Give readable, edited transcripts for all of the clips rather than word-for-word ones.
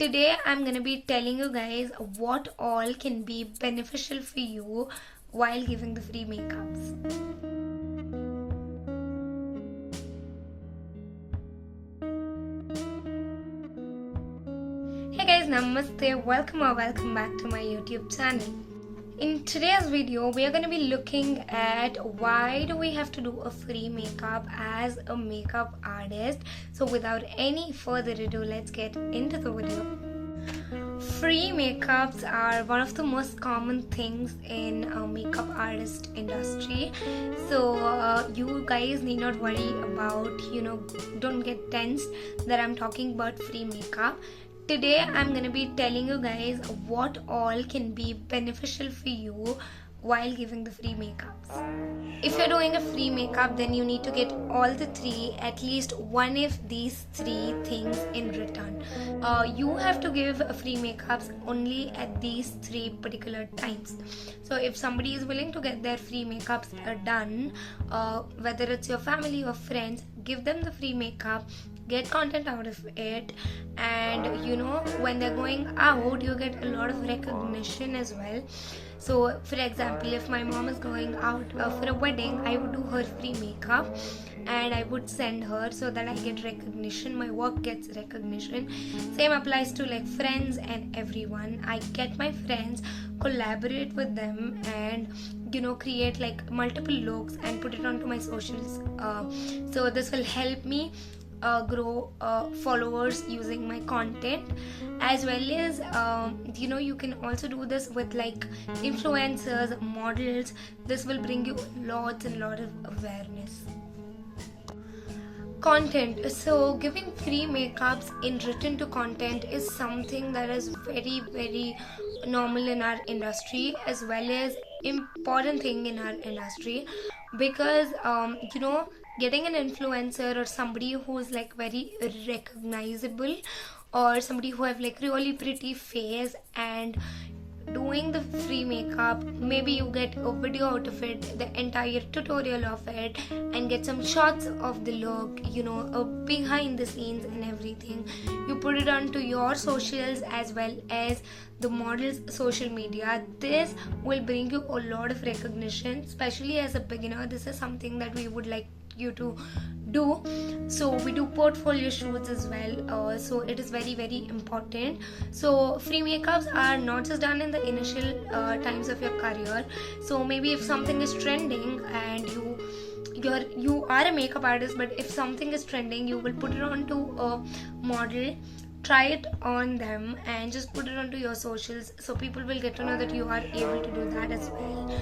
Today I'm gonna be telling you guys what all can be beneficial for you while giving the free makeups. Hey guys, namaste, welcome back to my YouTube channel. In today's video, we are going to be looking at why do we have to do a free makeup as a makeup artist. So without any further ado, let's get into the video. Free makeups are one of the most common things in makeup artist industry. So you guys need not worry about, don't get tensed that I'm talking about free makeup. Today I'm going to be telling you guys what all can be beneficial for you while giving the free makeups. If you're doing a free makeup, then you need to get all the three, at least one of these three things in return. You have to give free makeups only at these three particular times. So if somebody is willing to get their free makeups done, whether it's your family or friends, give them the free makeup, get content out of it, and when they're going out, you get a lot of recognition as well. So for example, if my mom is going out for a wedding, I would do her free makeup and I would send her so that I get recognition, my work gets recognition. Same applies to like friends and everyone. I get my friends, collaborate with them, and create like multiple looks and put it onto my socials. So this will help me grow followers using my content, as well as you can also do this with like influencers, models. This will bring you lots and lot of awareness. Content. So giving free makeups in return to content is something that is very normal in our industry, as well as important thing in our industry, because getting an influencer or somebody who's like very recognizable, or somebody who have like really pretty face and doing the free makeup, maybe you get a video out of it, the entire tutorial of it, and get some shots of the look, behind the scenes and everything. You put it onto your socials as well as the model's social media. This will bring you a lot of recognition, especially as a beginner. This is something that we would like you to do. So we do portfolio shoots as well, so it is very important. So free makeups are not just done in the initial times of your career. So maybe if something is trending and you are a makeup artist, but if something is trending, you will put it onto a model, try it on them, and just put it onto your socials, so people will get to know that you are able to do that as well.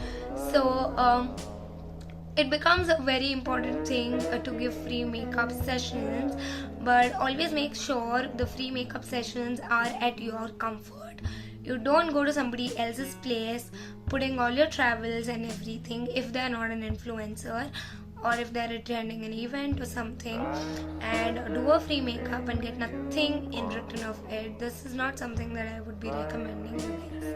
So it becomes a very important thing to give free makeup sessions, but always make sure the free makeup sessions are at your comfort. You don't go to somebody else's place putting all your travels and everything if they're not an influencer, or if they're attending an event or something, and do a free makeup and get nothing in return of it. This is not something that I would be recommending you guys.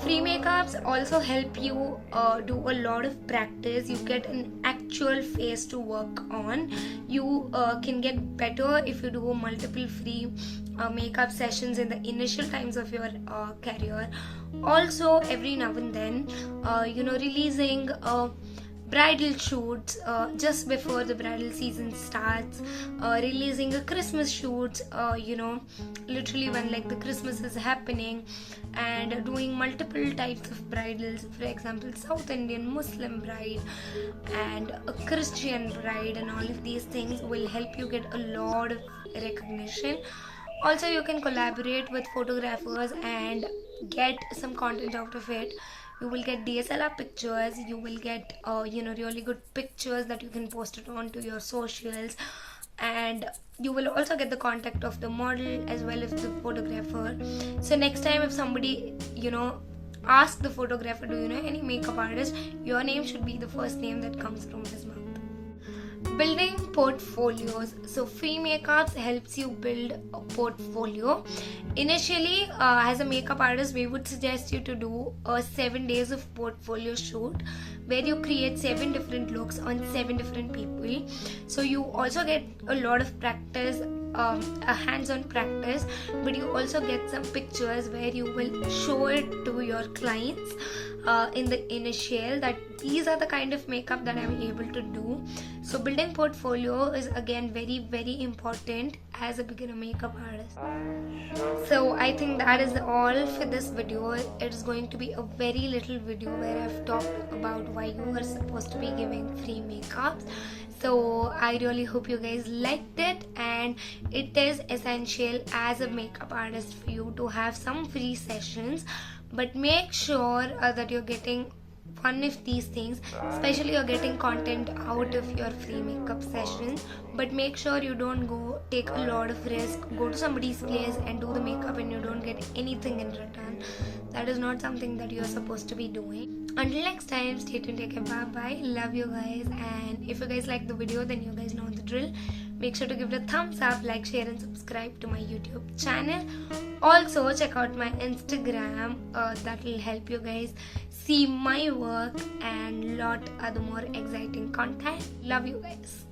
Free makeups also help you do a lot of practice. You get an actual face to work on. You can get better if you do multiple free makeup sessions in the initial times of your career. Also, every now and then, releasing bridal shoots just before the bridal season starts, releasing a Christmas shoot, literally when like the Christmas is happening, and doing multiple types of bridals. For example, South Indian, Muslim bride, and a Christian bride, and all of these things will help you get a lot of recognition. Also, you can collaborate with photographers and get some content out of it. You will get DSLR pictures, you will get really good pictures that you can post it onto your socials, and you will also get the contact of the model as well as the photographer. So next time if somebody ask the photographer, do you know any makeup artist, your name should be the first name that comes from his mouth. Building portfolios. So free makeups helps you build a portfolio. Initially, as a makeup artist, we would suggest you to do a 7 days of portfolio shoot where you create 7 different looks on 7 different people. So you also get a lot of practice a hands-on practice, but you also get some pictures where you will show it to your clients in the initial that these are the kind of makeup that I'm able to do. So building portfolio is again very, very important as a beginner makeup artist. So I think that is all for this video. It is going to be a very little video where I've talked about why you are supposed to be giving free makeups. So I really hope you guys liked it, and it is essential as a makeup artist for you to have some free sessions, but make sure that you're getting one of these things, especially you're getting content out of your free makeup sessions, but make sure you don't go take a lot of risk, go to somebody's place and do the makeup and you don't get anything in return. That is not something that you're supposed to be doing. Until next time, stay tuned, take care, bye bye, love you guys. And if you guys like the video, then you guys know the drill. Make sure to give it a thumbs up, like, share and subscribe to my YouTube channel. Also check out my Instagram, that will help you guys see my work and lot other more exciting content. Love you guys.